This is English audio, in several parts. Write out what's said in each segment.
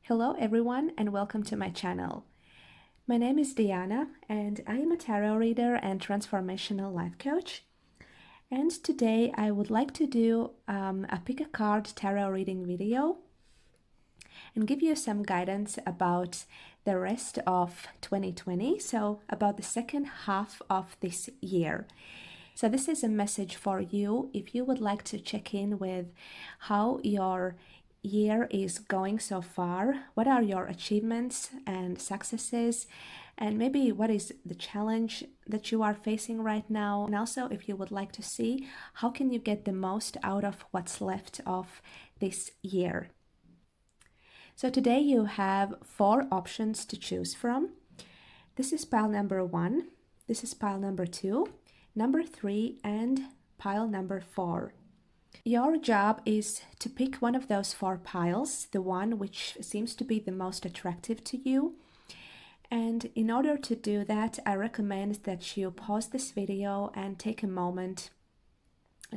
Hello everyone and welcome to my channel. My name is Diana and I am a tarot reader and transformational life coach. And today I would like to do a pick a card tarot reading video and give you some guidance about the rest of 2020, so about the second half of this year. So this is a message for you if you would like to check in with how your year is going so far, what are your achievements and successes, and maybe what is the challenge that you are facing right now, and also if you would like to see how can you get the most out of what's left of this year. So today you have 4 options to choose from. This is pile number 1, this is pile number 2, number 3, and pile number 4. Your job is to pick one of those 4 piles, the one which seems to be the most attractive to you. And in order to do that, I recommend that you pause this video and take a moment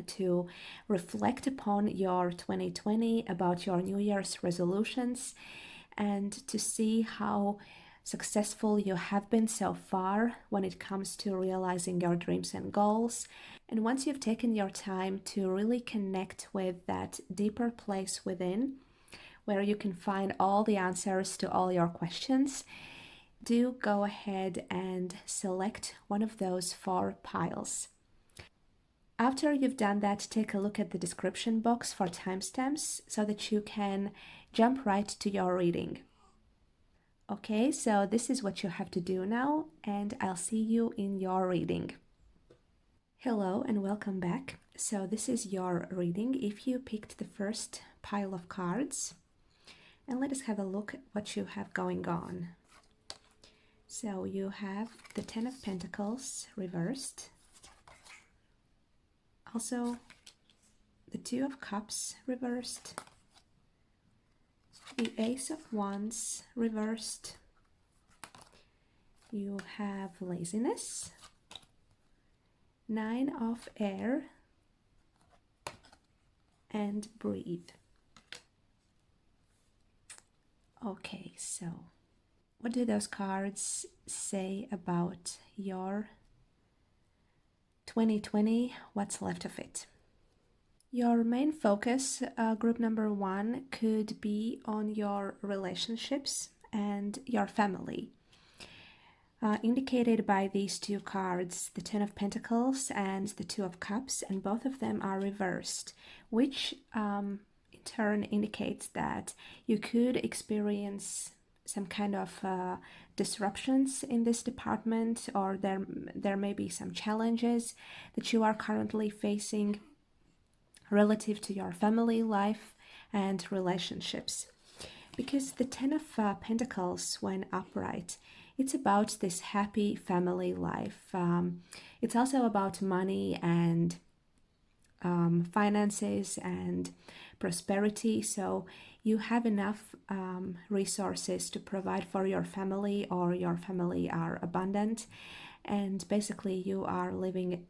to reflect upon your 2020, about your New Year's resolutions, and to see how successful you have been so far when it comes to realizing your dreams and goals. And once you've taken your time to really connect with that deeper place within, where you can find all the answers to all your questions, do go ahead and select one of those 4 piles. After you've done that, take a look at the description box for timestamps so that you can jump right to your reading. Okay, so this is what you have to do now, and I'll see you in your reading. Hello and welcome back. So this is your reading if you picked the first pile of cards. And let us have a look at what you have going on. So you have the 10 of Pentacles reversed. Also the 2 of Cups reversed. The Ace of Wands reversed. You have laziness. 9 of Air and breathe. Okay, so what do those cards say about your 2020? What's left of it? Your main focus, group number 1, could be on your relationships and your family. Indicated by these 2 cards, the 10 of Pentacles and the 2 of Cups, and both of them are reversed, which in turn indicates that you could experience some kind of disruptions in this department, or there may be some challenges that you are currently facing relative to your family life and relationships. Because the 10 of Pentacles, when upright, it's about this happy family life. It's also about money and finances and prosperity. So you have enough resources to provide for your family, or your family are abundant. And basically you are living,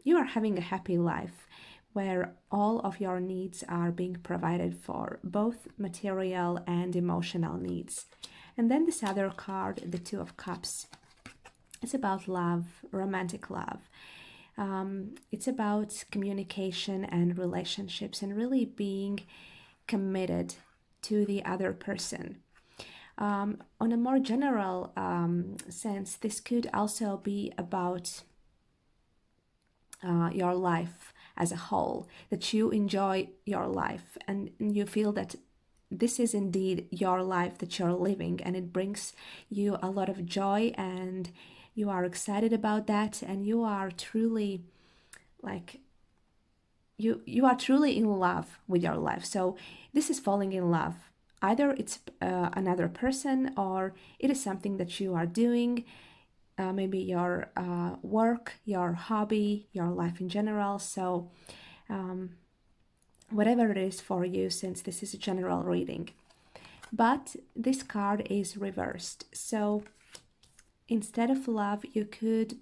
you are having a happy life where all of your needs are being provided for, both material and emotional needs. And then this other card, the 2 of Cups, it's about love, romantic love. It's about communication and relationships, and really being committed to the other person. On a more general sense, this could also be about your life as a whole, that you enjoy your life and you feel that this is indeed your life that you're living, and it brings you a lot of joy, and you are excited about that, and you are truly you are truly in love with your life. So this is falling in love. Either it's another person, or it is something that you are doing, maybe your work, your hobby, your life in general. So whatever it is for you, since this is a general reading. But this card is reversed. So instead of love, you could,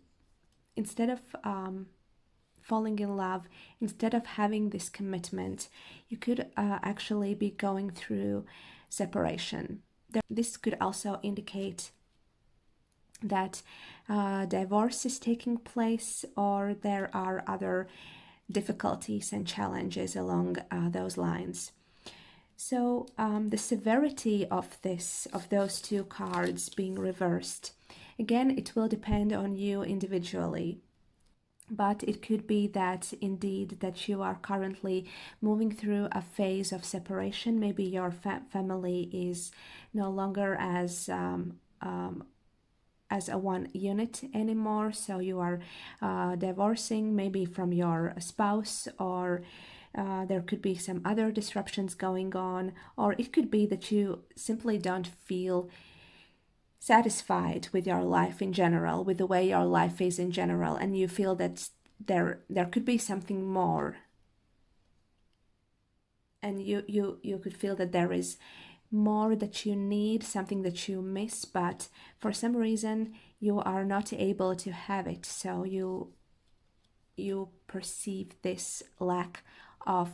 instead of falling in love, instead of having this commitment, you could actually be going through separation. This could also indicate that divorce is taking place, or there are other difficulties and challenges along those lines. So the severity of those two cards being reversed, again, it will depend on you individually. But it could be that indeed that you are currently moving through a phase of separation. Maybe your family is no longer as a one unit anymore, so you are divorcing maybe from your spouse, or there could be some other disruptions going on, or it could be that you simply don't feel satisfied with your life in general, with the way your life is in general, and you feel that there could be something more, and you could feel that there is more that you need, something that you miss, but for some reason you are not able to have it. So you perceive this lack of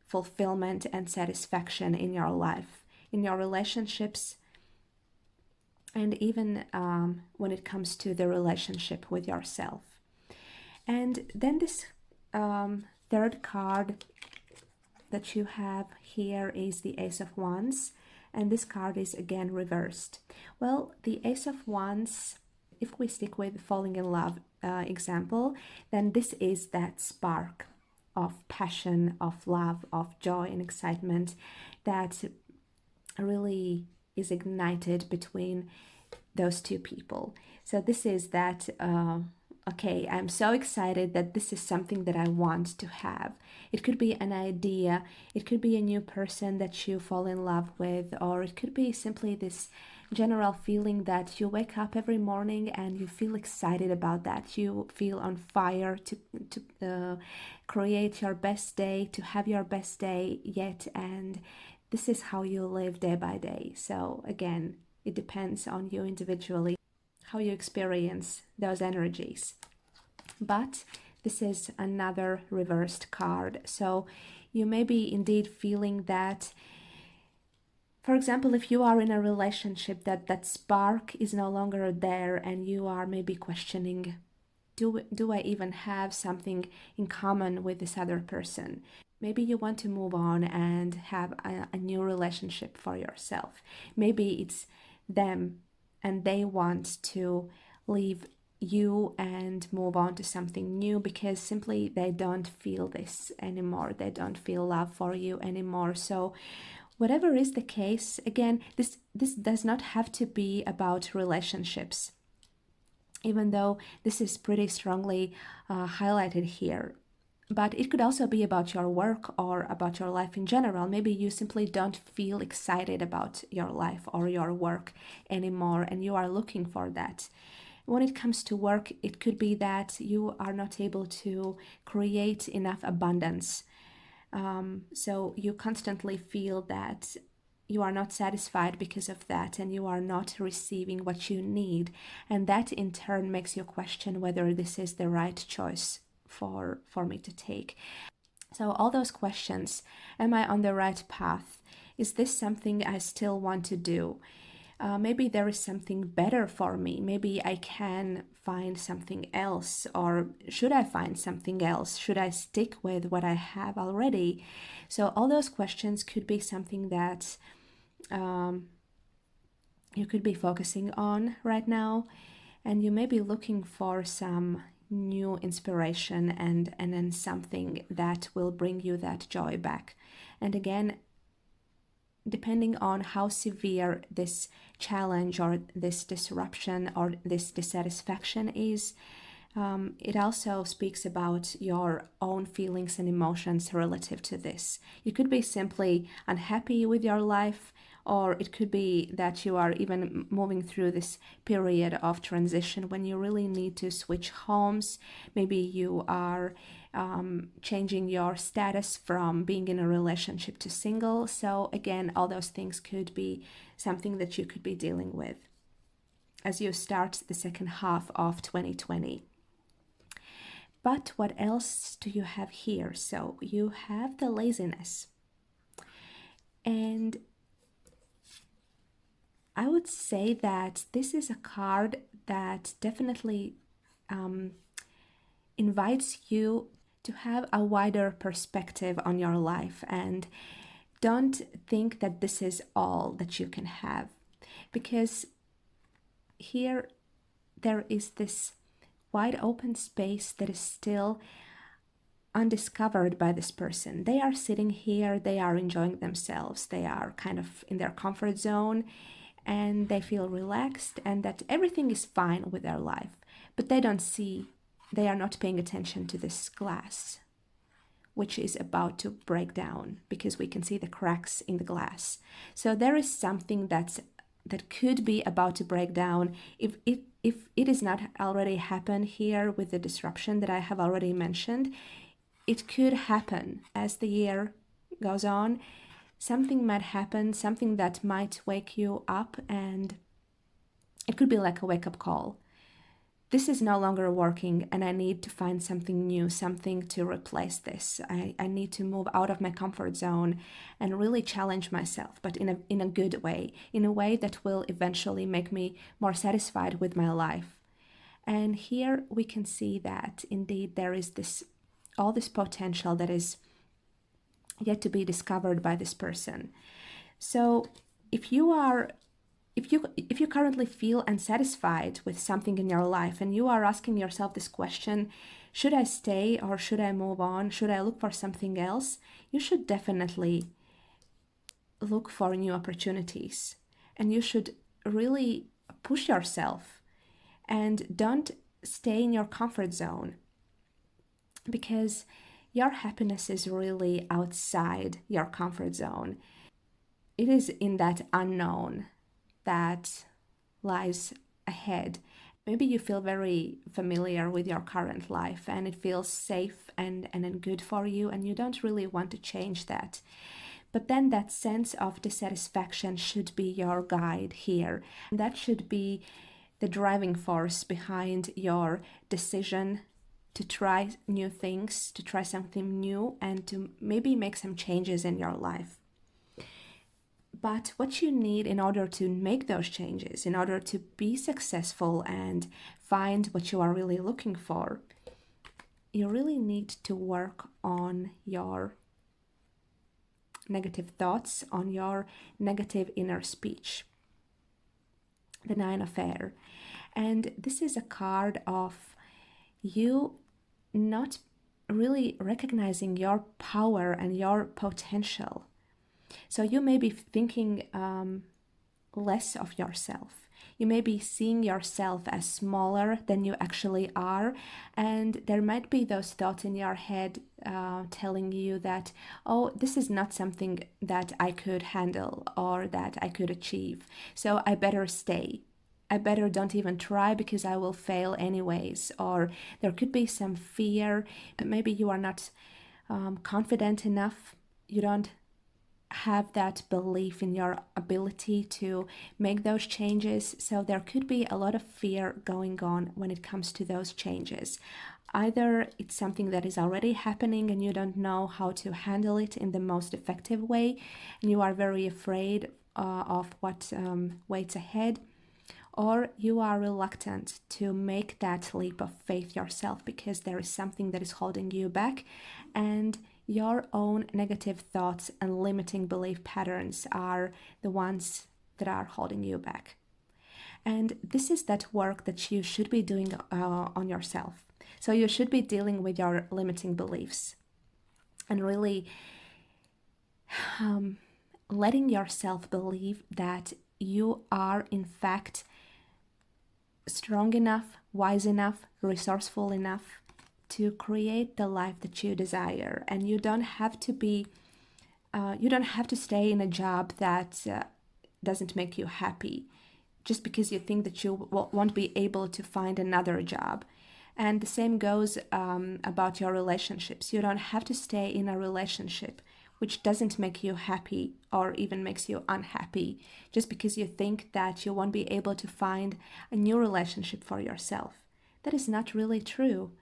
fulfillment and satisfaction in your life, in your relationships, and even when it comes to the relationship with yourself. And then this third card that you have here is the Ace of Wands, and this card is again reversed. Well, the Ace of Wands, if we stick with falling in love example, then this is that spark of passion, of love, of joy and excitement that really is ignited between those two people. So this is that okay, I'm so excited that this is something that I want to have. It could be an idea, it could be a new person that you fall in love with, or it could be simply this general feeling that you wake up every morning and you feel excited about that. You feel on fire to create your best day, to have your best day yet, and this is how you live day by day. So again, it depends on you individually, how you experience those energies. But this is another reversed card. So you may be indeed feeling that, for example, if you are in a relationship, that spark is no longer there, and you are maybe questioning, do I even have something in common with this other person? Maybe you want to move on and have a new relationship for yourself. Maybe it's them and they want to leave you and move on to something new because simply they don't feel this anymore. They don't feel love for you anymore. So whatever is the case, again, this does not have to be about relationships, even though this is pretty strongly highlighted here. But it could also be about your work or about your life in general. Maybe you simply don't feel excited about your life or your work anymore, and you are looking for that. When it comes to work, it could be that you are not able to create enough abundance. So you constantly feel that you are not satisfied because of that, and you are not receiving what you need. And that in turn makes you question whether this is the right choice for me to take. So all those questions: am I on the right path? Is this something I still want to do? Maybe there is something better for me. Maybe I can find something else, or should I find something else? Should I stick with what I have already? So all those questions could be something that you could be focusing on right now, and you may be looking for some new inspiration and then something that will bring you that joy back. And again, depending on how severe this challenge or this disruption or this dissatisfaction is, it also speaks about your own feelings and emotions relative to this. You could be simply unhappy with your life, or it could be that you are even moving through this period of transition when you really need to switch homes. Maybe you are changing your status from being in a relationship to single. So again, all those things could be something that you could be dealing with as you start the second half of 2020. But what else do you have here? So you have the laziness. And would say that this is a card that definitely invites you to have a wider perspective on your life, and don't think that this is all that you can have, because here there is this wide open space that is still undiscovered by this person. They are sitting here, they are enjoying themselves, they are kind of in their comfort zone, and they feel relaxed and that everything is fine with their life. But they are not paying attention to this glass, which is about to break down, because we can see the cracks in the glass. So there is something that could be about to break down. If it is not already happened here with the disruption that I have already mentioned, it could happen as the year goes on. Something might happen, something that might wake you up, and it could be like a wake-up call. This is no longer working, and I need to find something new, something to replace this. I need to move out of my comfort zone and really challenge myself, but in a good way, in a way that will eventually make me more satisfied with my life. And here we can see that indeed there is all this potential that is yet to be discovered by this person. So if you currently feel unsatisfied with something in your life and you are asking yourself this question, should I stay or should I move on? Should I look for something else? You should definitely look for new opportunities, and you should really push yourself and don't stay in your comfort zone, because your happiness is really outside your comfort zone. It is in that unknown that lies ahead. Maybe you feel very familiar with your current life and it feels safe and good for you, and you don't really want to change that. But then that sense of dissatisfaction should be your guide here. That should be the driving force behind your decision to try new things, to try something new, and to maybe make some changes in your life. But what you need in order to make those changes, in order to be successful and find what you are really looking for, you really need to work on your negative thoughts, on your negative inner speech. The Nine of Air. And this is a card of you not really recognizing your power and your potential. So you may be thinking less of yourself. You may be seeing yourself as smaller than you actually are, and there might be those thoughts in your head telling you that, oh, this is not something that I could handle or that I could achieve, so I better stay. I better don't even try because I will fail anyways. Or there could be some fear. Maybe you are not confident enough. You don't have that belief in your ability to make those changes. So there could be a lot of fear going on when it comes to those changes. Either it's something that is already happening and you don't know how to handle it in the most effective way, and you are very afraid of what waits ahead, or you are reluctant to make that leap of faith yourself because there is something that is holding you back, and your own negative thoughts and limiting belief patterns are the ones that are holding you back. And this is that work that you should be doing on yourself. So you should be dealing with your limiting beliefs and really letting yourself believe that you are in fact strong enough, wise enough, resourceful enough to create the life that you desire. And you don't have to stay in a job that doesn't make you happy just because you think that you won't be able to find another job. And the same goes about your relationships. You don't have to stay in a relationship which doesn't make you happy or even makes you unhappy just because you think that you won't be able to find a new relationship for yourself. That is not really true.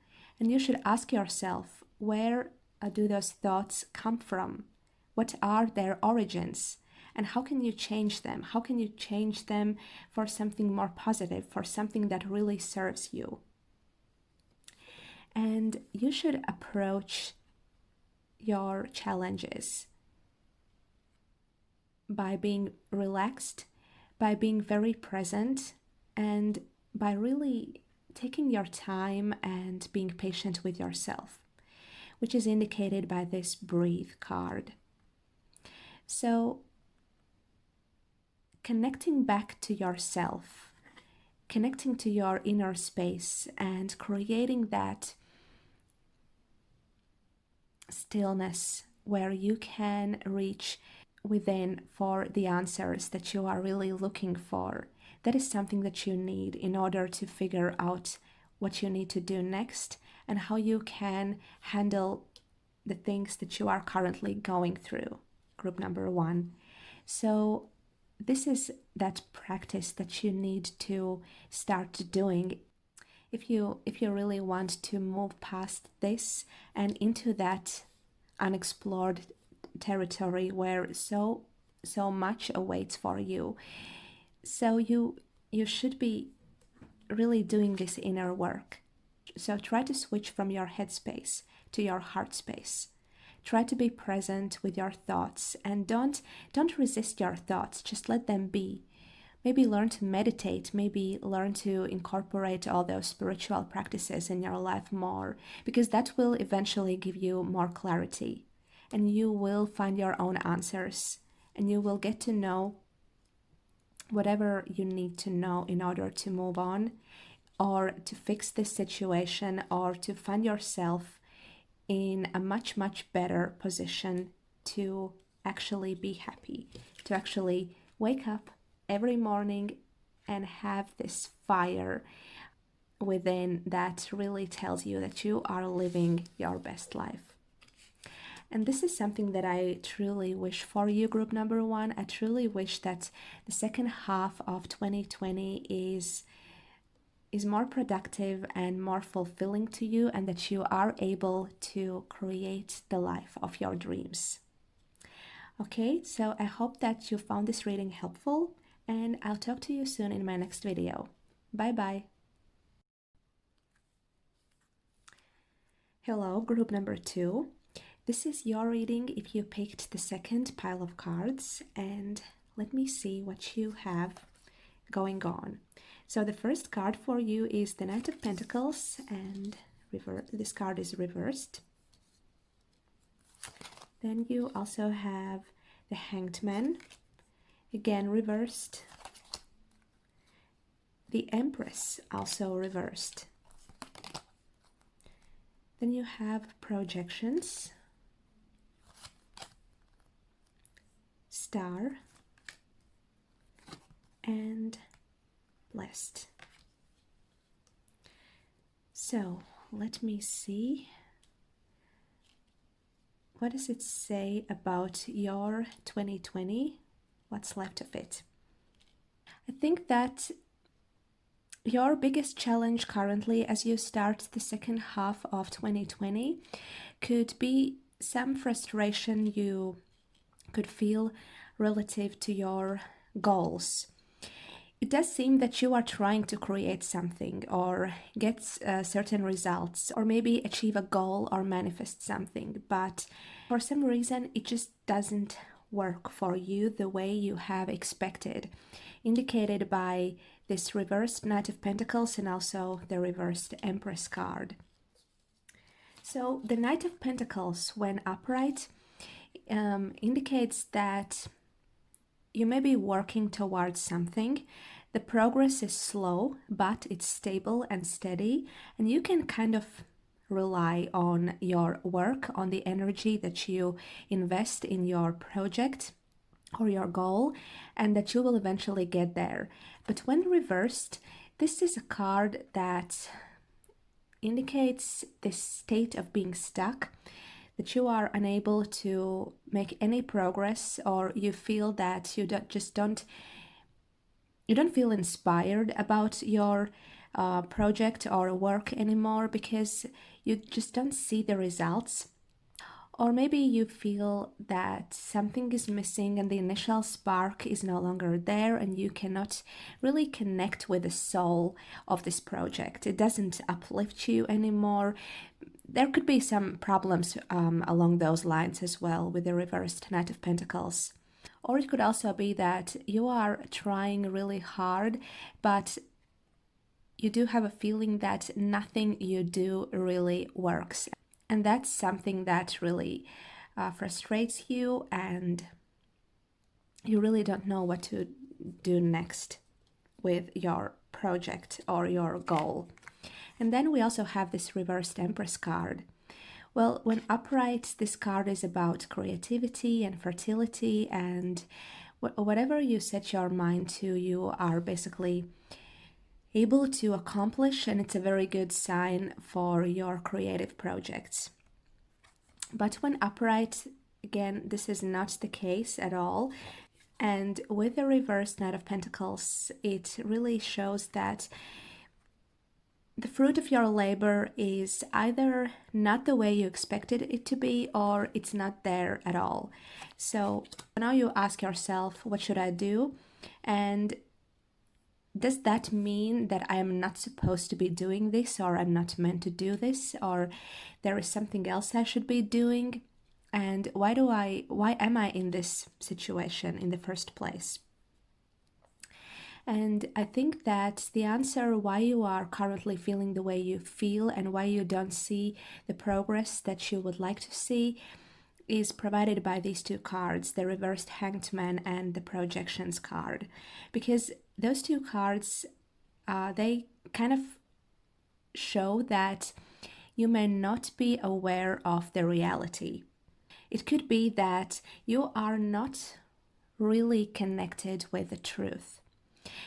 And you should ask yourself, where do those thoughts come from? What are their origins? and how can you change them? How can you change them for something more positive, for something that really serves you? And you should approach your challenges by being relaxed, by being very present, and by really taking your time and being patient with yourself, which is indicated by this breathe card. So, connecting back to yourself, connecting to your inner space, and creating that stillness where you can reach within for the answers that you are really looking for. That is something that you need in order to figure out what you need to do next and how you can handle the things that you are currently going through. Group number 1. So this is that practice that you need to start doing if you really want to move past this and into that unexplored territory where so much awaits for you. So you should be really doing this inner work. So try to switch from your head space to your heart space. Try to be present with your thoughts and don't resist your thoughts. Just let them be. Maybe learn to meditate, maybe learn to incorporate all those spiritual practices in your life more, because that will eventually give you more clarity. And you will find your own answers, and you will get to know whatever you need to know in order to move on, or to fix this situation, or to find yourself in a much, much better position to actually be happy, to actually wake up every morning and have this fire within that really tells you that you are living your best life. And this is something that I truly wish for you, group number 1. I truly wish that the second half of 2020 is more productive and more fulfilling to you, and that you are able to create the life of your dreams. Okay, so I hope that you found this reading helpful, and I'll talk to you soon in my next video. Bye bye. Hello, group number 2. This is your reading if you picked the second pile of cards, and let me see what you have going on. So the first card for you is the Knight of Pentacles, and this card is reversed. Then you also have the Hanged Man, again reversed. The Empress, also reversed. Then you have Projections, Star, and Blessed. So let me see. What does it say about your 2020? What's left of it? I think that your biggest challenge currently as you start the second half of 2020 could be some frustration you could feel relative to your goals. It does seem that you are trying to create something or get certain results, or maybe achieve a goal or manifest something, but for some reason it just doesn't work for you the way you have expected, indicated by this reversed Knight of Pentacles and also the reversed Empress card. So the Knight of Pentacles, when upright, indicates that you may be working towards something. The progress is slow, but it's stable and steady, and you can kind of rely on your work, on the energy that you invest in your project or your goal, and that you will eventually get there. But when reversed, this is a card that indicates this state of being stuck, that you are unable to make any progress, or you feel that you don't feel inspired about your project or work anymore because you just don't see the results, Or maybe you feel that something is missing and the initial spark is no longer there and you cannot really connect with the soul of this project. It doesn't uplift you anymore. There could be some problems along those lines as well with the reversed Knight of Pentacles. Or it could also be that you are trying really hard, but you do have a feeling that nothing you do really works. And that's something that really frustrates you, and you really don't know what to do next with your project or your goal. And then we also have this reversed Empress card. Well, when upright, this card is about creativity and fertility, and whatever you set your mind to, you are basically able to accomplish, and it's a very good sign for your creative projects. But when upright, again, this is not the case at all. And with the reversed Knight of Pentacles, it really shows that the fruit of your labor is either not the way you expected it to be, or it's not there at all. So now you ask yourself, what should I do? And does that mean that I am not supposed to be doing this, or I'm not meant to do this, or there is something else I should be doing? And why am I in this situation in the first place? And I think that the answer why you are currently feeling the way you feel and why you don't see the progress that you would like to see is provided by these two cards, the reversed Hanged Man and the Projections card. Because those two cards, they kind of show that you may not be aware of the reality. It could be that you are not really connected with the truth.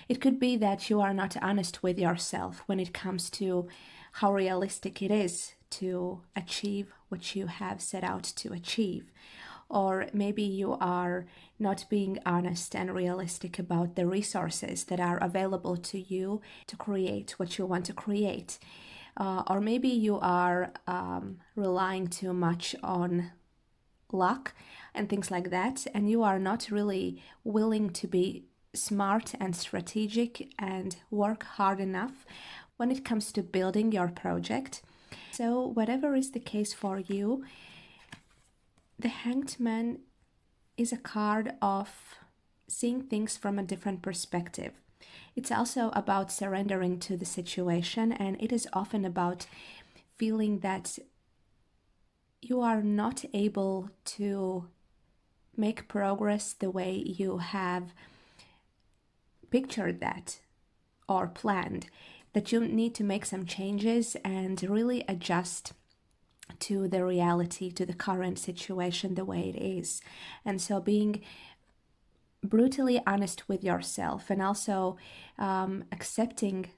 It could be that you are not honest with yourself when it comes to how realistic it is to achieve what you have set out to achieve. Or maybe you are not being honest and realistic about the resources that are available to you to create what you want to create. Or maybe you are relying too much on luck and things like that, and you are not really willing to be smart and strategic and work hard enough when it comes to building your project. So whatever is the case for you, the Hanged Man is a card of seeing things from a different perspective. It's also about surrendering to the situation, and it is often about feeling that you are not able to make progress the way you have pictured that or planned, that you need to make some changes and really adjust to the reality, to the current situation the way it is. And so being brutally honest with yourself and also accepting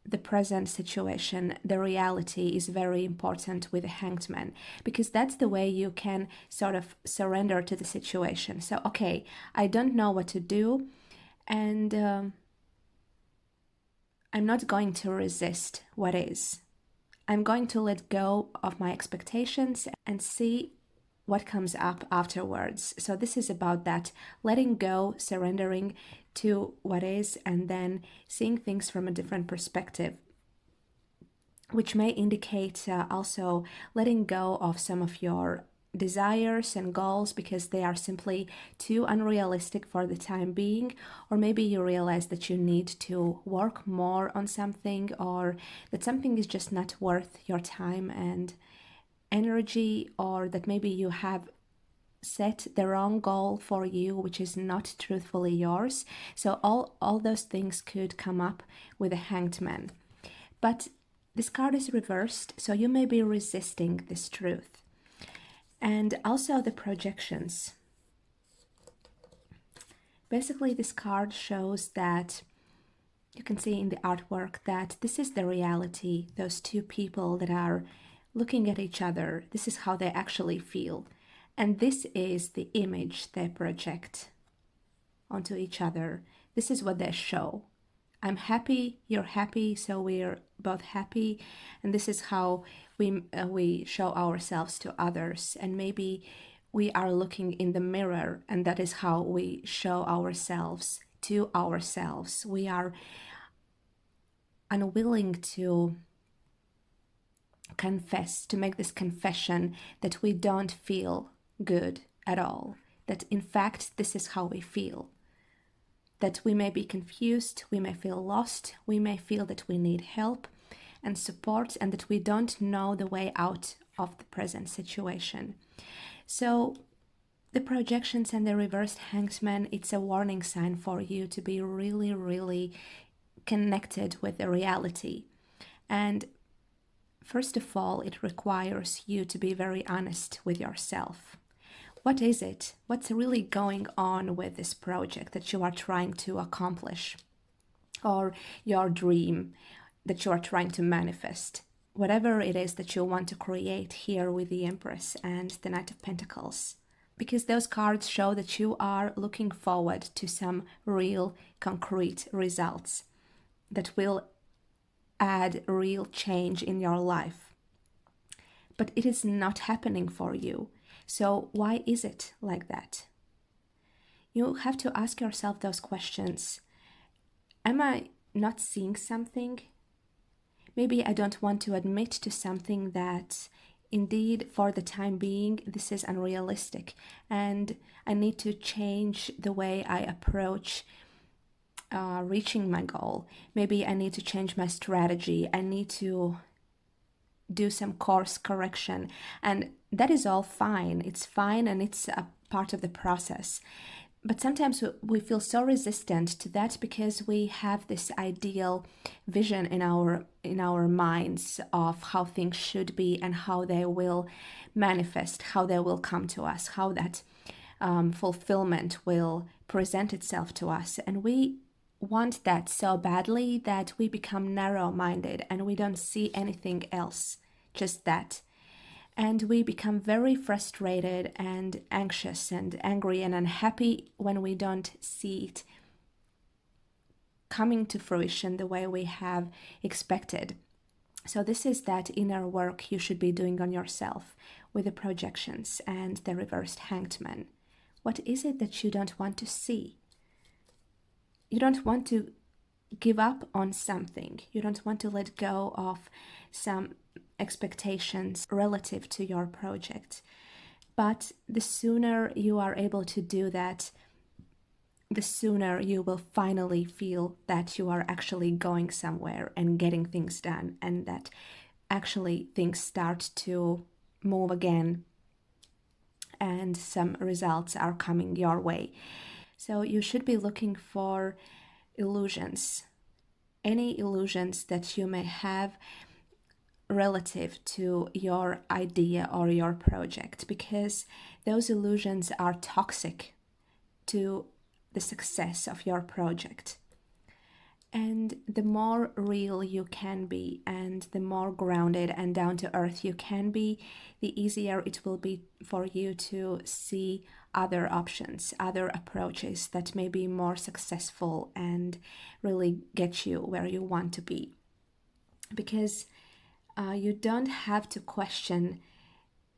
the present situation, the reality, is very important with the Hanged Man, because that's the way you can sort of surrender to the situation. So, okay, I don't know what to do, and I'm not going to resist what is. I'm going to let go of my expectations and see what comes up afterwards. So this is about that, letting go, surrendering to what is, and then seeing things from a different perspective, which may indicate also letting go of some of your desires and goals because they are simply too unrealistic for the time being, or maybe you realize that you need to work more on something, or that something is just not worth your time and energy, or that maybe you have set the wrong goal for you, which is not truthfully yours. So all those things could come up with a Hanged Man. But this card is reversed, so you may be resisting this truth. And also the Projections. Basically, this card shows that you can see in the artwork that this is the reality, those two people that are looking at each other. This is how they actually feel. And this is the image they project onto each other. This is what they show. I'm happy, you're happy, so we're both happy, and this is how we show ourselves to others. And maybe we are looking in the mirror, and that is how we show ourselves to ourselves. We are unwilling to confess, to make this confession that we don't feel good at all, that in fact this is how we feel, that we may be confused, we may feel lost, we may feel that we need help and support, and that we don't know the way out of the present situation. So the projections and the reversed hangman, it's a warning sign for you to be really, really connected with the reality. And first of all, it requires you to be very honest with yourself. What is it? What's really going on with this project that you are trying to accomplish? Or your dream that you are trying to manifest? Whatever it is that you want to create here with the Empress and the Knight of Pentacles. Because those cards show that you are looking forward to some real, concrete results that will add real change in your life. But it is not happening for you. So why is it like that? You have to ask yourself those questions. Am I not seeing something? Maybe I don't want to admit to something that indeed for the time being this is unrealistic, and I need to change the way I approach reaching my goal. Maybe I need to change my strategy. I need to do some course correction, and that is all fine. It's fine, and it's a part of the process. But sometimes we feel so resistant to that because we have this ideal vision in our minds of how things should be and how they will manifest, how they will come to us, how that fulfillment will present itself to us. And we want that so badly that we become narrow-minded and we don't see anything else, just that. And we become very frustrated and anxious and angry and unhappy when we don't see it coming to fruition the way we have expected. So this is that inner work you should be doing on yourself with the projections and the reversed hangman. What is it that you don't want to see? You don't want to give up on something. You don't want to let go of some expectations relative to your project. But the sooner you are able to do that, the sooner you will finally feel that you are actually going somewhere and getting things done, and that actually things start to move again and some results are coming your way. So you should be looking for illusions, any illusions that you may have relative to your idea or your project, because those illusions are toxic to the success of your project. And the more real you can be and the more grounded and down to earth you can be, the easier it will be for you to see other options, other approaches that may be more successful and really get you where you want to be. Because you don't have to question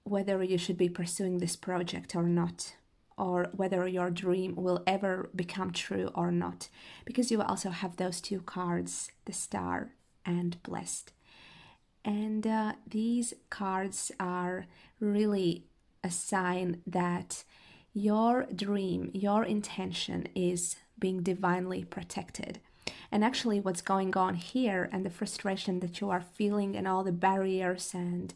whether you should be pursuing this project or not, or whether your dream will ever become true or not, because you also have those two cards, the Star and Blessed. And these cards are really a sign that your dream, your intention is being divinely protected. And actually what's going on here, and the frustration that you are feeling, and all the barriers and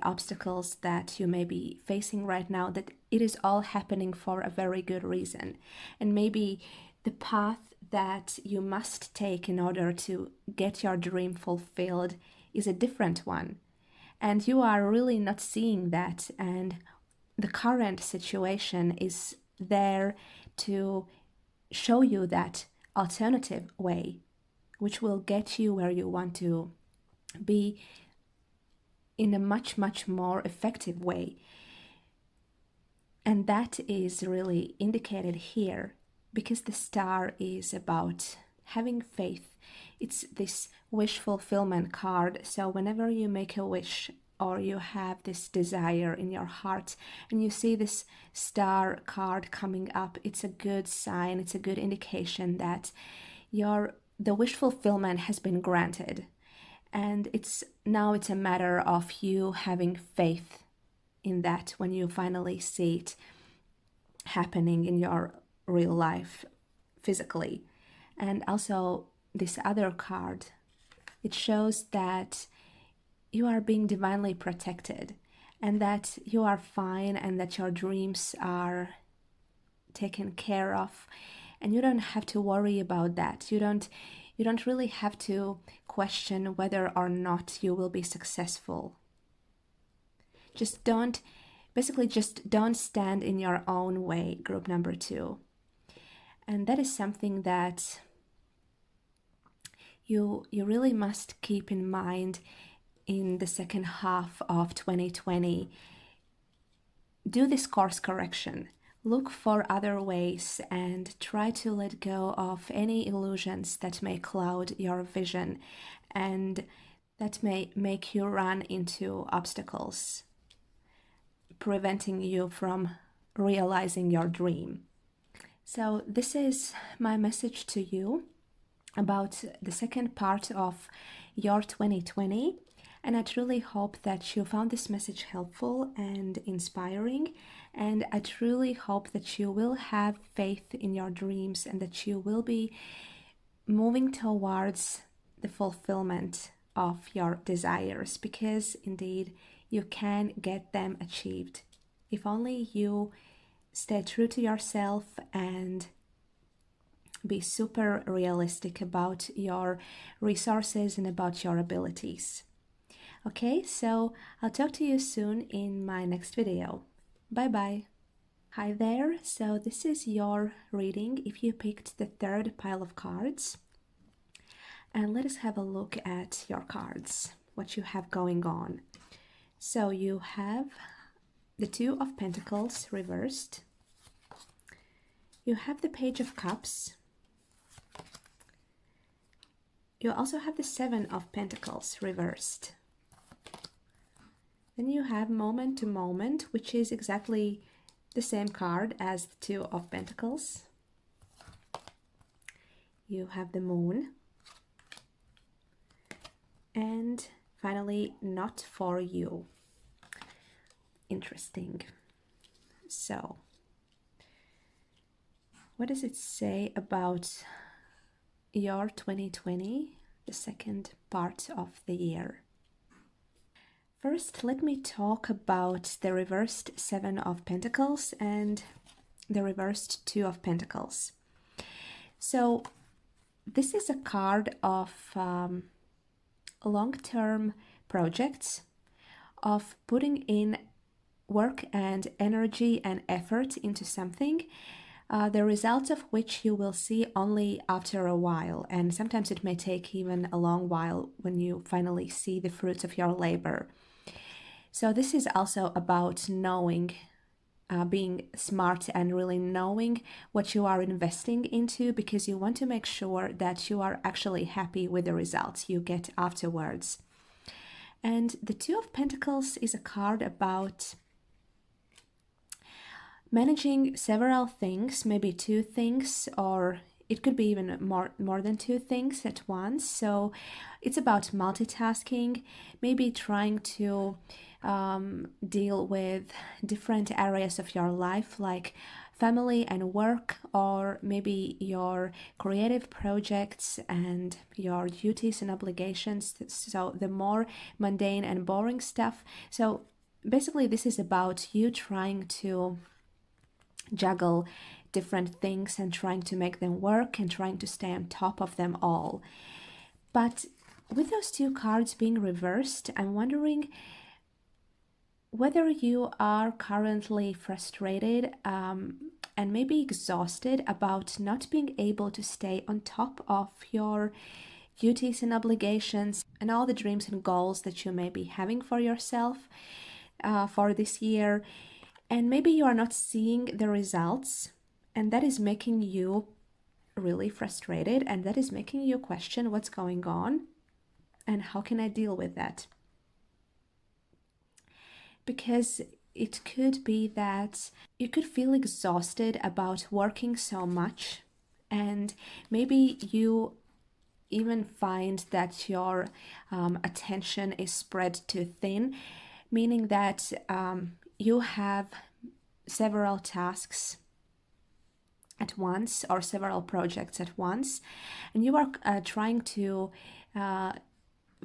obstacles that you may be facing right now, that it is all happening for a very good reason. And maybe the path that you must take in order to get your dream fulfilled is a different one. And you are really not seeing that. And the current situation is there to show you that alternative way, which will get you where you want to be in a much, much more effective way. And that is really indicated here, because the star is about having faith. It's this wish fulfillment card. So whenever you make a wish or you have this desire in your heart and you see this star card coming up, it's a good sign, it's a good indication that the wish fulfillment has been granted. And it's a matter of you having faith in that when you finally see it happening in your real life physically. And also this other card, it shows that you are being divinely protected and that you are fine and that your dreams are taken care of, and you don't have to worry about that. You don't really have to question whether or not you will be successful. Just don't stand in your own way, group number 2. And that is something that you really must keep in mind in the second half of 2020. Do this course correction. Look for other ways and try to let go of any illusions that may cloud your vision and that may make you run into obstacles, preventing you from realizing your dream. So this is my message to you about the second part of your 2020. And I truly hope that you found this message helpful and inspiring. And I truly hope that you will have faith in your dreams and that you will be moving towards the fulfillment of your desires, because indeed you can get them achieved if only you stay true to yourself and be super realistic about your resources and about your abilities. Okay, so I'll talk to you soon in my next video. Bye bye. Hi there, so this is your reading if you picked the third pile of cards. And let us have a look at your cards, what you have going on. So you have the Two of Pentacles reversed. You have the Page of Cups. You also have the Seven of Pentacles reversed. Then you have Moment to Moment, which is exactly the same card as the Two of Pentacles. You have the Moon. And finally, Not for You. Interesting. So, what does it say about your 2020, the second part of the year? First, let me talk about the reversed Seven of Pentacles and the reversed Two of Pentacles. So, this is a card of long-term projects, of putting in work and energy and effort into something, the results of which you will see only after a while, and sometimes it may take even a long while when you finally see the fruits of your labor. So this is also about knowing, being smart and really knowing what you are investing into, because you want to make sure that you are actually happy with the results you get afterwards. And the Two of Pentacles is a card about managing several things, maybe two things, or it could be even more than two things at once. So it's about multitasking, maybe trying to deal with different areas of your life, like family and work, or maybe your creative projects and your duties and obligations. So the more mundane and boring stuff. So basically this is about you trying to juggle different things and trying to make them work and trying to stay on top of them all. But with those two cards being reversed, I'm wondering whether you are currently frustrated and maybe exhausted about not being able to stay on top of your duties and obligations and all the dreams and goals that you may be having for yourself for this year. And maybe you are not seeing the results, And that is making you really frustrated, and that is making you question what's going on and how can I deal with that. Because it could be that you could feel exhausted about working so much, and maybe you even find that your attention is spread too thin, meaning that you have several tasks at once or several projects at once, and you are trying to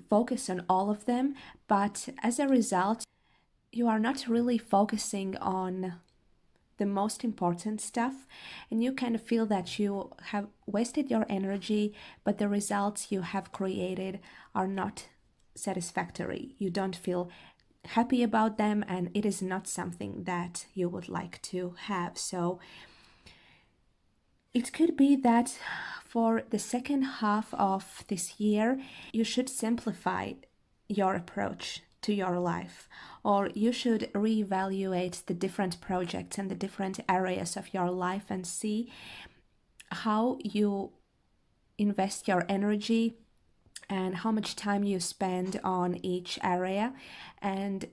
focus on all of them, but as a result, you are not really focusing on the most important stuff, and you kind of feel that you have wasted your energy, but the results you have created are not satisfactory. You don't feel happy about them, and it is not something that you would like to have. So it could be that for the second half of this year, you should simplify your approach to your life, or you should reevaluate the different projects and the different areas of your life and see how you invest your energy and how much time you spend on each area, and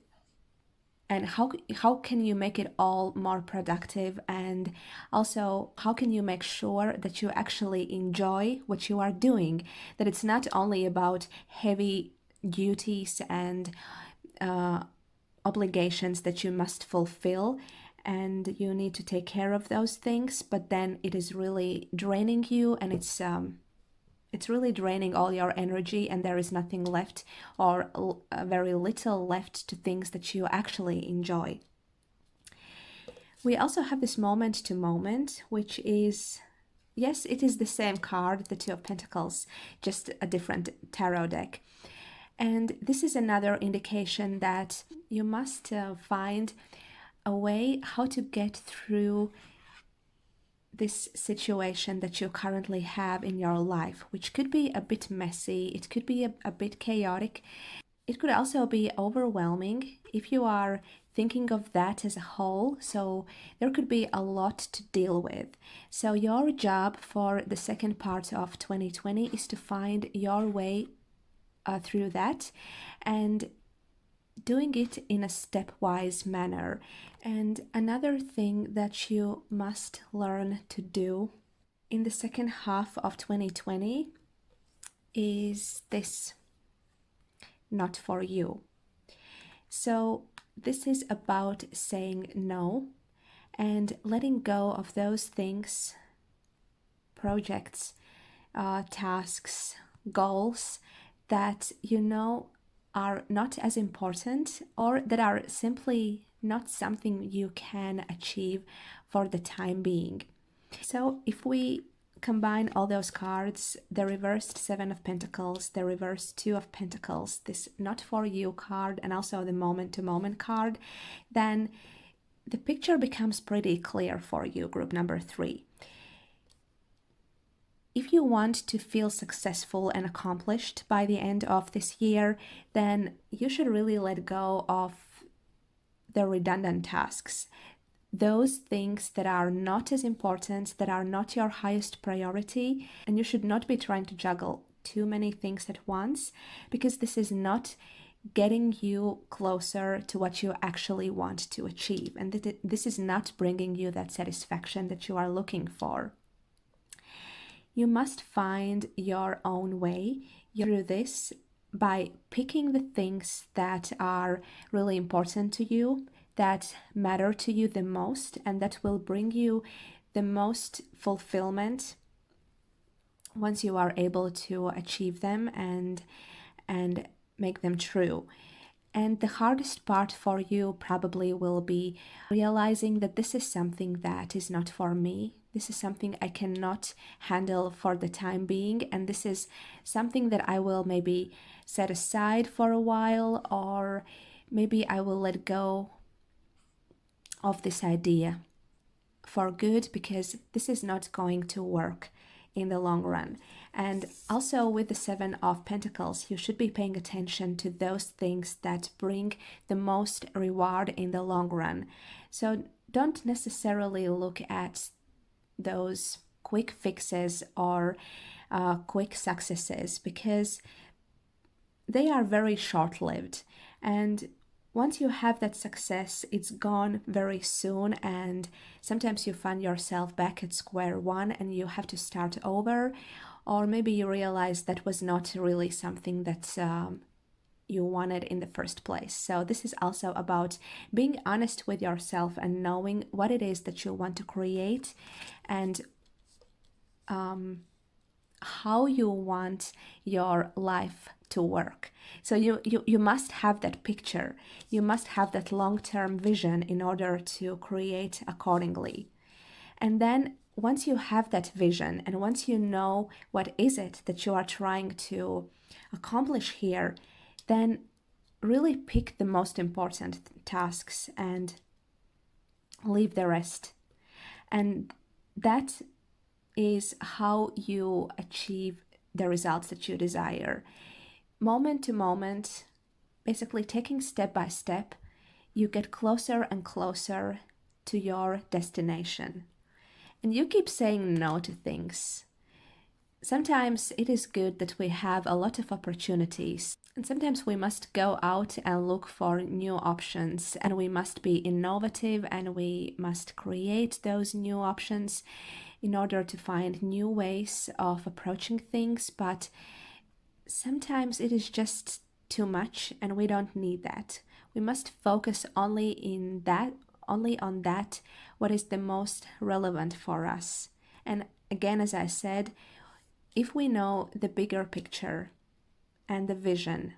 how can you make it all more productive, and also how can you make sure that you actually enjoy what you are doing, that it's not only about heavy duties and obligations that you must fulfill and you need to take care of those things, but then it is really draining you, and it's really draining all your energy, and there is nothing left, or very little left to things that you actually enjoy. We also have this moment to moment, which is, yes, it is the same card, the Two of Pentacles, just a different tarot deck. And this is another indication that you must find a way how to get through this situation that you currently have in your life, which could be a bit messy, it could be a bit chaotic, it could also be overwhelming if you are thinking of that as a whole. So there could be a lot to deal with. So your job for the second part of 2020 is to find your way through that, and doing it in a stepwise manner. And another thing that you must learn to do in the second half of 2020 is this: not for you. So this is about saying no and letting go of those things, projects, tasks, goals that you know are not as important, or that are simply not something you can achieve for the time being. So if we combine all those cards, the reversed Seven of Pentacles, the reversed Two of Pentacles, this not for you card, and also the moment to moment card, then the picture becomes pretty clear for you, group number 3. If you want to feel successful and accomplished by the end of this year, then you should really let go of the redundant tasks. Those things that are not as important, that are not your highest priority, and you should not be trying to juggle too many things at once, because this is not getting you closer to what you actually want to achieve, and this is not bringing you that satisfaction that you are looking for. You must find your own way through this by picking the things that are really important to you, that matter to you the most, and that will bring you the most fulfillment once you are able to achieve them and make them true. And the hardest part for you probably will be realizing that this is something that is not for me. This is something I cannot handle for the time being, and this is something that I will maybe set aside for a while, or maybe I will let go of this idea for good, because this is not going to work in the long run. And also with the Seven of Pentacles, you should be paying attention to those things that bring the most reward in the long run. So don't necessarily look at those quick fixes or quick successes, because they are very short-lived. And once you have that success, it's gone very soon, and sometimes you find yourself back at square one and you have to start over, or maybe you realize that was not really something that you wanted in the first place. So this is also about being honest with yourself and knowing what it is that you want to create, and how you want your life to work. So you must have that picture. You must have that long-term vision in order to create accordingly. And then once you have that vision, and once you know what is it that you are trying to accomplish here, then really pick the most important tasks and leave the rest. And that is how you achieve the results that you desire. Moment to moment, basically taking step by step, you get closer and closer to your destination. And you keep saying no to things. Sometimes it is good that we have a lot of opportunities, and sometimes we must go out and look for new options, and we must be innovative, and we must create those new options in order to find new ways of approaching things. But sometimes it is just too much, and we don't need that. We must focus only on that what is the most relevant for us. And again, as I said, if we know the bigger picture and the vision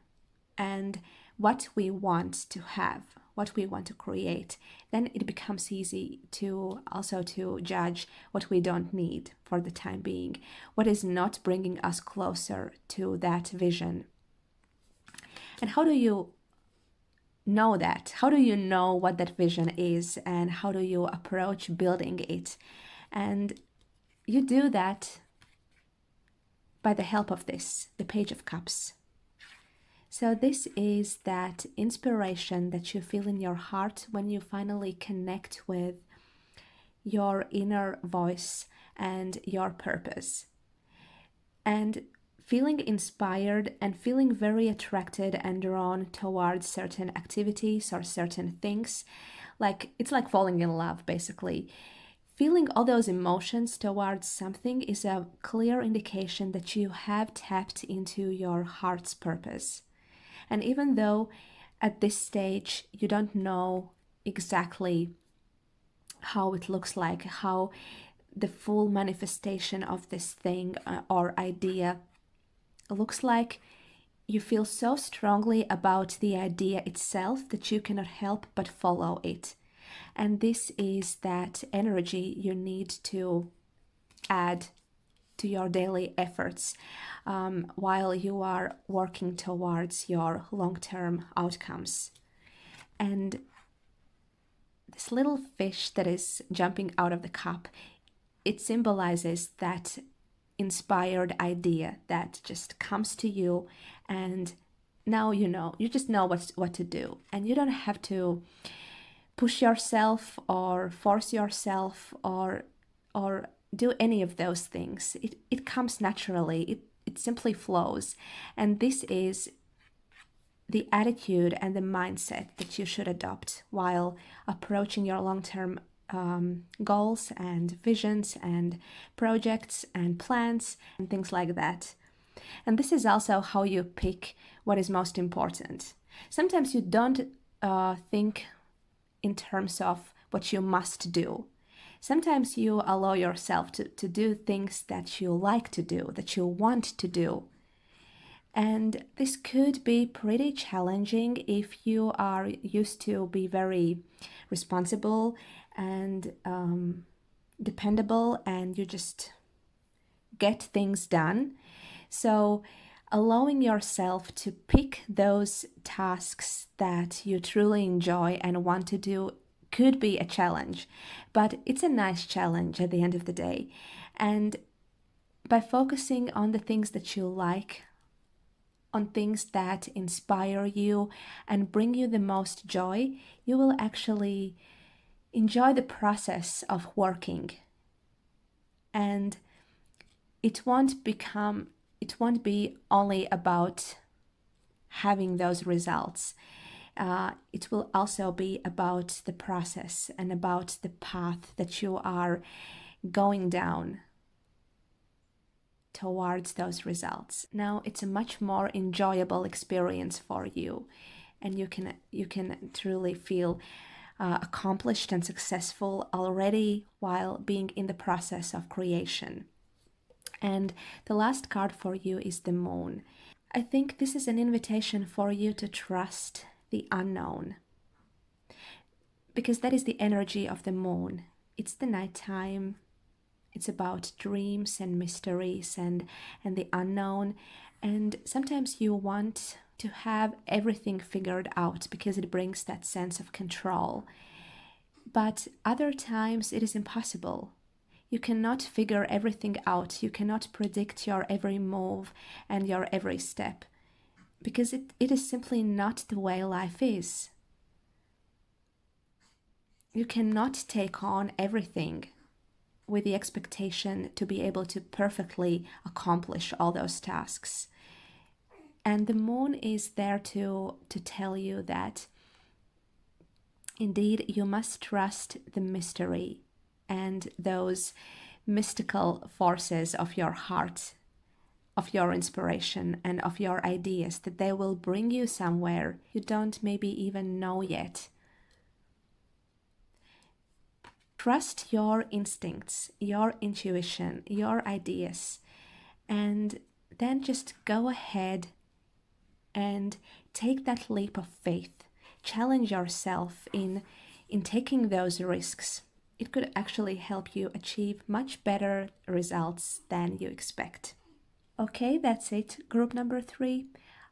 and what we want to have, what we want to create, then it becomes easy to also to judge what we don't need for the time being, what is not bringing us closer to that vision. And how do you know that? How do you know what that vision is, and how do you approach building it? And you do that by the help of this, the Page of Cups. So this is that inspiration that you feel in your heart when you finally connect with your inner voice and your purpose. And feeling inspired and feeling very attracted and drawn towards certain activities or certain things, it's like falling in love, basically. Feeling all those emotions towards something is a clear indication that you have tapped into your heart's purpose. And even though at this stage you don't know exactly how it looks like, how the full manifestation of this thing or idea looks like, you feel so strongly about the idea itself that you cannot help but follow it. And this is that energy you need to add to your daily efforts while you are working towards your long-term outcomes. And this little fish that is jumping out of the cup, it symbolizes that inspired idea that just comes to you, and now you just know what to do, and you don't have to push yourself or force yourself or do any of those things. It comes naturally. It simply flows. And this is the attitude and the mindset that you should adopt while approaching your long-term goals and visions and projects and plans and things like that. And this is also how you pick what is most important. Sometimes you don't think in terms of what you must do. Sometimes you allow yourself to do things that you like to do, that you want to do. And this could be pretty challenging if you are used to be very responsible and dependable, and you just get things done. So allowing yourself to pick those tasks that you truly enjoy and want to do could be a challenge, but it's a nice challenge at the end of the day. And by focusing on the things that you like, on things that inspire you and bring you the most joy, you will actually enjoy the process of working. And it won't be only about having those results. It will also be about the process and about the path that you are going down towards those results. Now it's a much more enjoyable experience for you, and you can truly feel accomplished and successful already while being in the process of creation. And the last card for you is the moon. I think this is an invitation for you to trust the unknown, because that is the energy of the moon. It's the nighttime. It's about dreams and mysteries and the unknown. And sometimes you want to have everything figured out because it brings that sense of control. But other times it is impossible. You cannot figure everything out. You cannot predict your every move and your every step, because it is simply not the way life is. You cannot take on everything with the expectation to be able to perfectly accomplish all those tasks. And the moon is there to tell you that indeed you must trust the mystery and those mystical forces of your heart, of your inspiration and of your ideas, that they will bring you somewhere you don't maybe even know yet. Trust your instincts, your intuition, your ideas, and then just go ahead and take that leap of faith. Challenge yourself in taking those risks. It could actually help you achieve much better results than you expect. Okay, that's it, group number 3.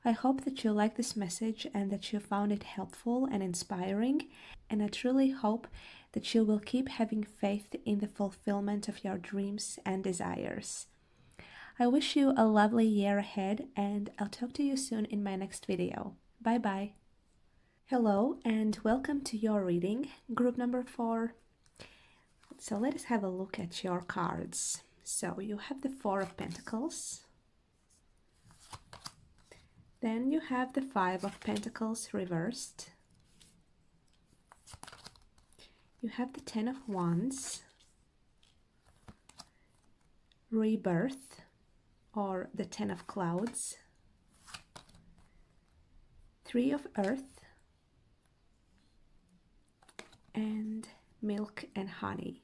I hope that you like this message and that you found it helpful and inspiring. And I truly hope that you will keep having faith in the fulfillment of your dreams and desires. I wish you a lovely year ahead, and I'll talk to you soon in my next video. Bye bye. Hello and welcome to your reading, group number 4. So let us have a look at your cards. So you have the 4 of Pentacles. Then you have the 5 of Pentacles reversed. You have the 10 of Wands, Rebirth, or the 10 of Clouds, 3 of Earth, and Milk and Honey.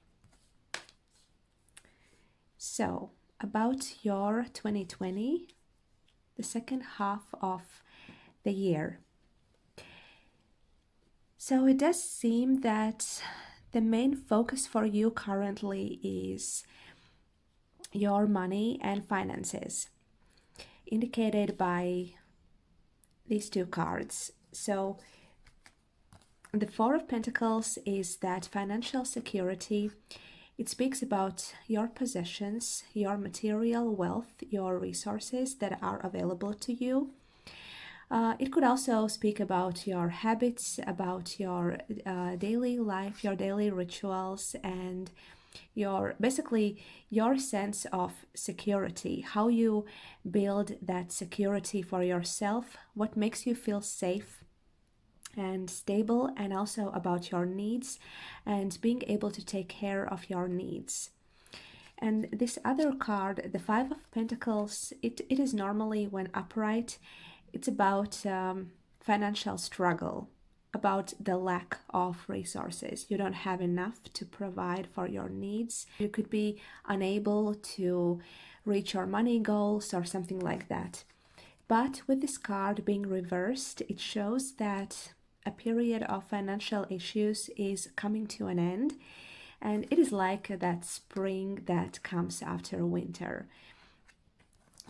So, about your 2020, the second half of the year. So it does seem that the main focus for you currently is your money and finances, indicated by these 2 cards. So the 4 of Pentacles is that financial security. It speaks about your possessions, your material wealth, your resources that are available to you. It could also speak about your habits, about your daily life, your daily rituals, and basically your sense of security, how you build that security for yourself, what makes you feel safe and stable, and also about your needs and being able to take care of your needs. And this other card, the 5 of Pentacles, it is normally, when upright, it's about financial struggle, about the lack of resources. You don't have enough to provide for your needs. You could be unable to reach your money goals or something like that. But with this card being reversed, it shows that a period of financial issues is coming to an end, and it is like that spring that comes after winter,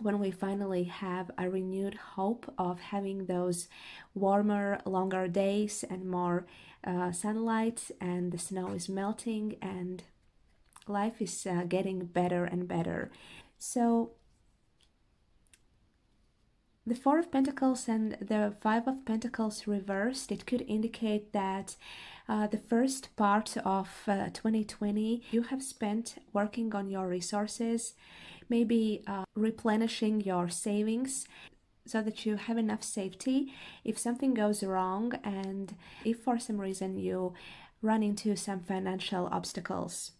when we finally have a renewed hope of having those warmer, longer days and more sunlight, and the snow is melting and life is getting better and better. So The Four of Pentacles and the Five of Pentacles reversed, it could indicate that the first part of 2020 you have spent working on your resources, maybe replenishing your savings so that you have enough safety if something goes wrong and if for some reason you run into some financial obstacles.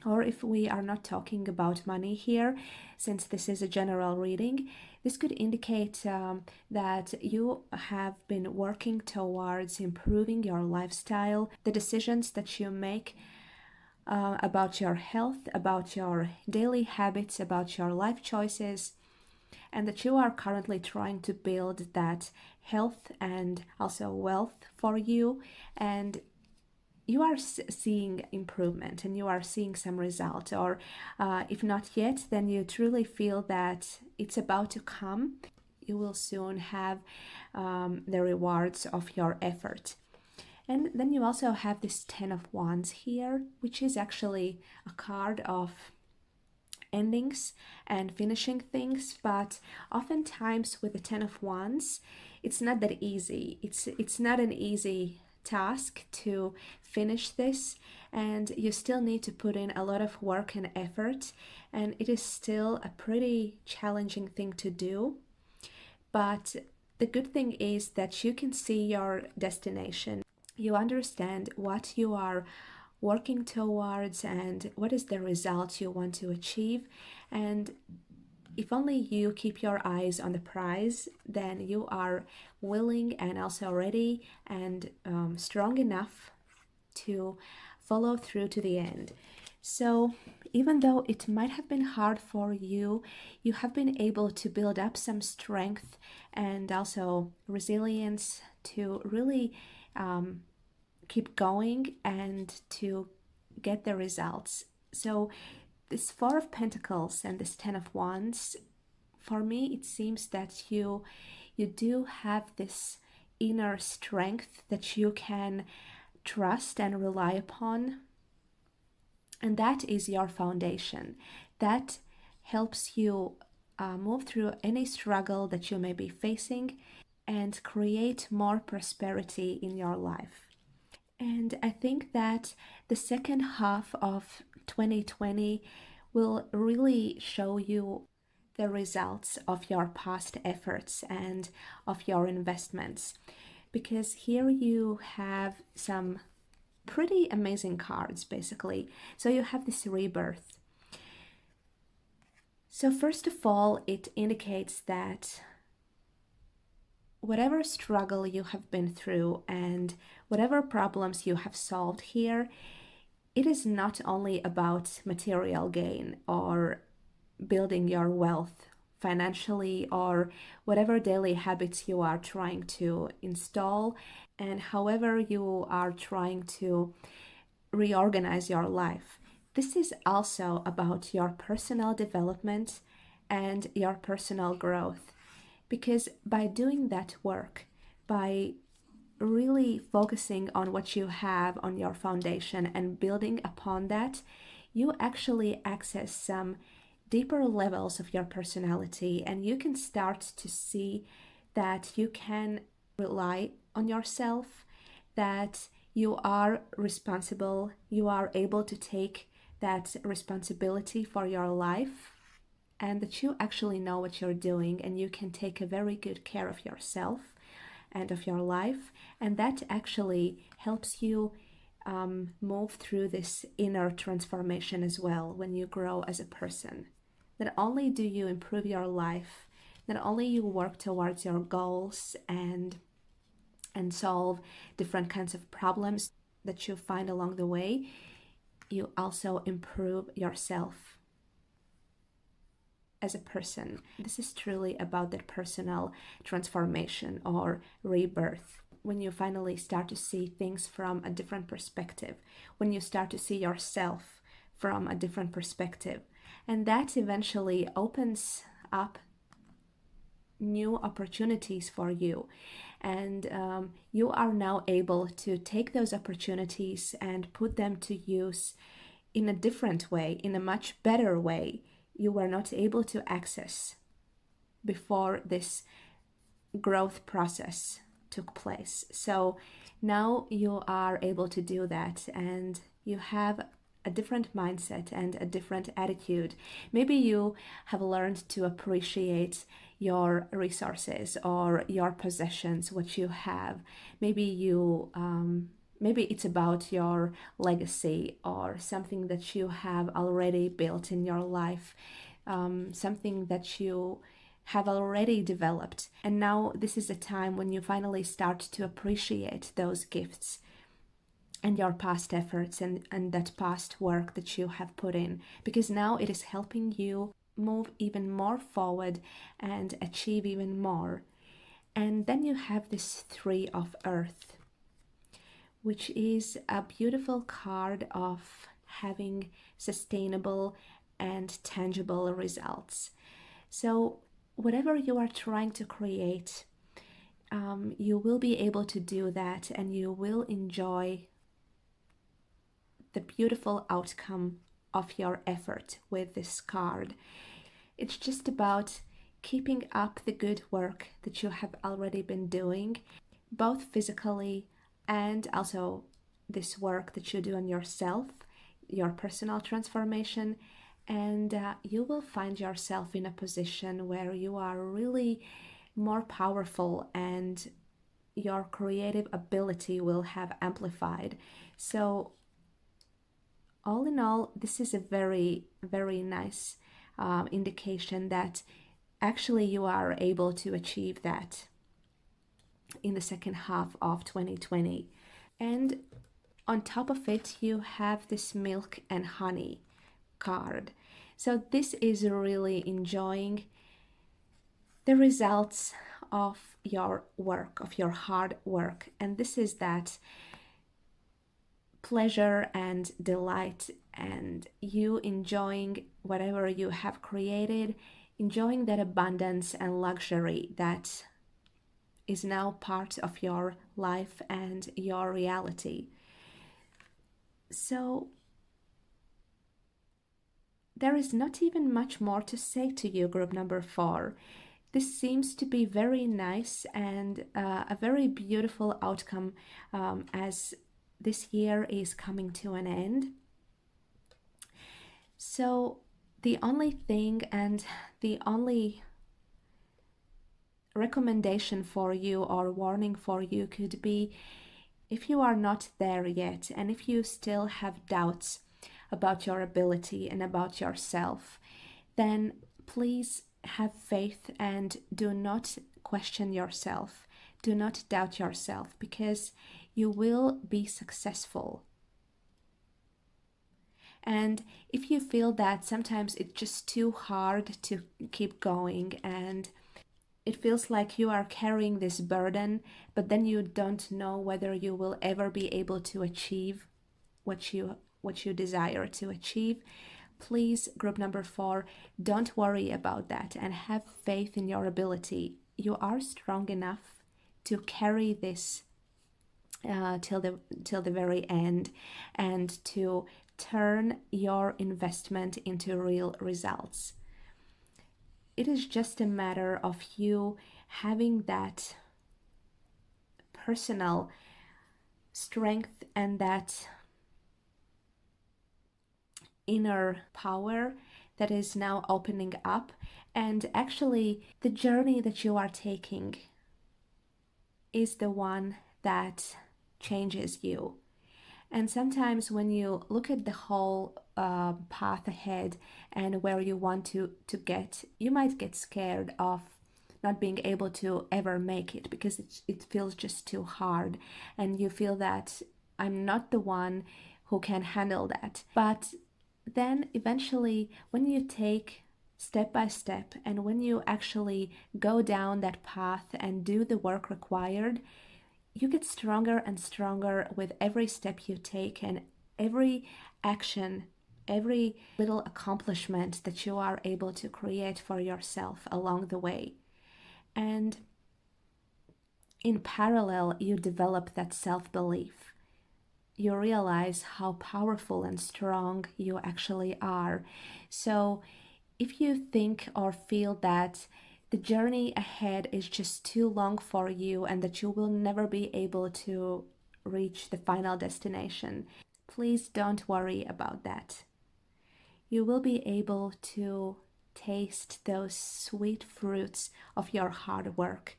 Or if we are not talking about money here, since this is a general reading, this could indicate that you have been working towards improving your lifestyle, the decisions that you make about your health, about your daily habits, about your life choices, and that you are currently trying to build that health and also wealth for you, and you are seeing improvement and you are seeing some result, or if not yet, then you truly feel that it's about to come. You will soon have the rewards of your effort. And then you also have this Ten of Wands here, which is actually a card of endings and finishing things, but oftentimes with the Ten of Wands, it's not that easy. It's not an easy task to finish this, and you still need to put in a lot of work and effort, and it is still a pretty challenging thing to do. But the good thing is that you can see your destination. You understand what you are working towards and what is the result you want to achieve, and if only you keep your eyes on the prize, then you are willing and also ready and strong enough to follow through to the end. So even though it might have been hard for you, you have been able to build up some strength and also resilience to really keep going and to get the results. So this Four of Pentacles and this Ten of Wands, for me it seems that you do have this inner strength that you can trust and rely upon, and that is your foundation. That helps you move through any struggle that you may be facing and create more prosperity in your life. And I think that the second half of 2020 will really show you the results of your past efforts and of your investments. Because here you have some pretty amazing cards, basically. So you have this rebirth. So first of all, it indicates that whatever struggle you have been through and whatever problems you have solved here, it is not only about material gain or building your wealth financially or whatever daily habits you are trying to install, and however you are trying to reorganize your life. This is also about your personal development and your personal growth. Because by doing that work, by really focusing on what you have on your foundation and building upon that, you actually access some deeper levels of your personality, and you can start to see that you can rely on yourself, that you are responsible, you are able to take that responsibility for your life, and that you actually know what you're doing and you can take a very good care of yourself and of your life. And that actually helps you move through this inner transformation as well when you grow as a person. Not only do you improve your life, not only you work towards your goals and solve different kinds of problems that you find along the way, you also improve yourself as a person. This is truly about that personal transformation or rebirth. When you finally start to see things from a different perspective, when you start to see yourself from a different perspective, and that eventually opens up new opportunities for you, and you are now able to take those opportunities and put them to use in a different way, in a much better way you were not able to access before this growth process took place. So now you are able to do that, and you have a different mindset and a different attitude. Maybe you have learned to appreciate your resources or your possessions, what you have. Maybe maybe it's about your legacy or something that you have already built in your life, something that you have already developed. And now this is a time when you finally start to appreciate those gifts and your past efforts and that past work that you have put in, because now it is helping you move even more forward and achieve even more. And then you have this Three of Earth, which is a beautiful card of having sustainable and tangible results. So whatever you are trying to create, you will be able to do that, and you will enjoy the beautiful outcome of your effort with this card. It's just about keeping up the good work that you have already been doing, both physically and also this work that you do on yourself, your personal transformation. And you will find yourself in a position where you are really more powerful, and your creative ability will have amplified. So all in all, this is a very, very nice indication that actually you are able to achieve that in the second half of 2020. And on top of it, you have this milk and honey card. So this is really enjoying the results of your work, of your hard work. And this is that pleasure and delight, and you enjoying whatever you have created, enjoying that abundance and luxury that is now part of your life and your reality. So there is not even much more to say to you, group number 4. This seems to be very nice and a very beautiful outcome as this year is coming to an end. So the only thing and the only recommendation for you or warning for you could be, if you are not there yet and if you still have doubts about your ability and about yourself, then please have faith and do not question yourself. Do not doubt yourself, because you will be successful. And if you feel that sometimes it's just too hard to keep going, and it feels like you are carrying this burden, but then you don't know whether you will ever be able to achieve what you desire to achieve, please, group number 4, don't worry about that and have faith in your ability. You are strong enough to carry this till the very end, and to turn your investment into real results. It is just a matter of you having that personal strength and that inner power that is now opening up. And actually, the journey that you are taking is the one that changes you. And sometimes when you look at the whole path ahead and where you want to get, you might get scared of not being able to ever make it, because it feels just too hard, and you feel that I'm not the one who can handle that. But then eventually, when you take step by step, and when you actually go down that path and do the work required, you get stronger and stronger with every step you take, and every action, every little accomplishment that you are able to create for yourself along the way. And in parallel, you develop that self-belief. You realize how powerful and strong you actually are. So if you think or feel that the journey ahead is just too long for you and that you will never be able to reach the final destination, please don't worry about that. You will be able to taste those sweet fruits of your hard work.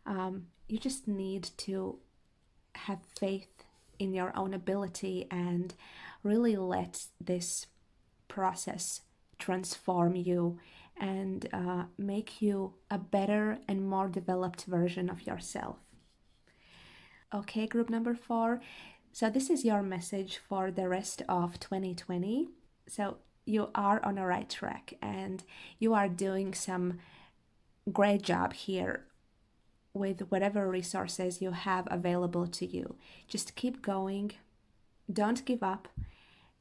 You just need to have faith in your own ability and really let this process transform you and make you a better and more developed version of yourself. Okay, group number 4. So this is your message for the rest of 2020. So you are on a right track and you are doing some great job here with whatever resources you have available to you. Just keep going, don't give up,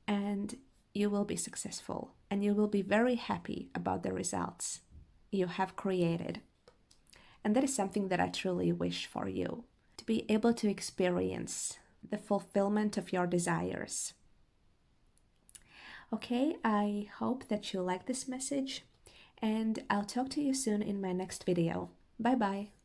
and you will be successful and you will be very happy about the results you have created. And that is something that I truly wish for you, to be able to experience the fulfillment of your desires. Okay, I hope that you like this message, and I'll talk to you soon in my next video. Bye bye.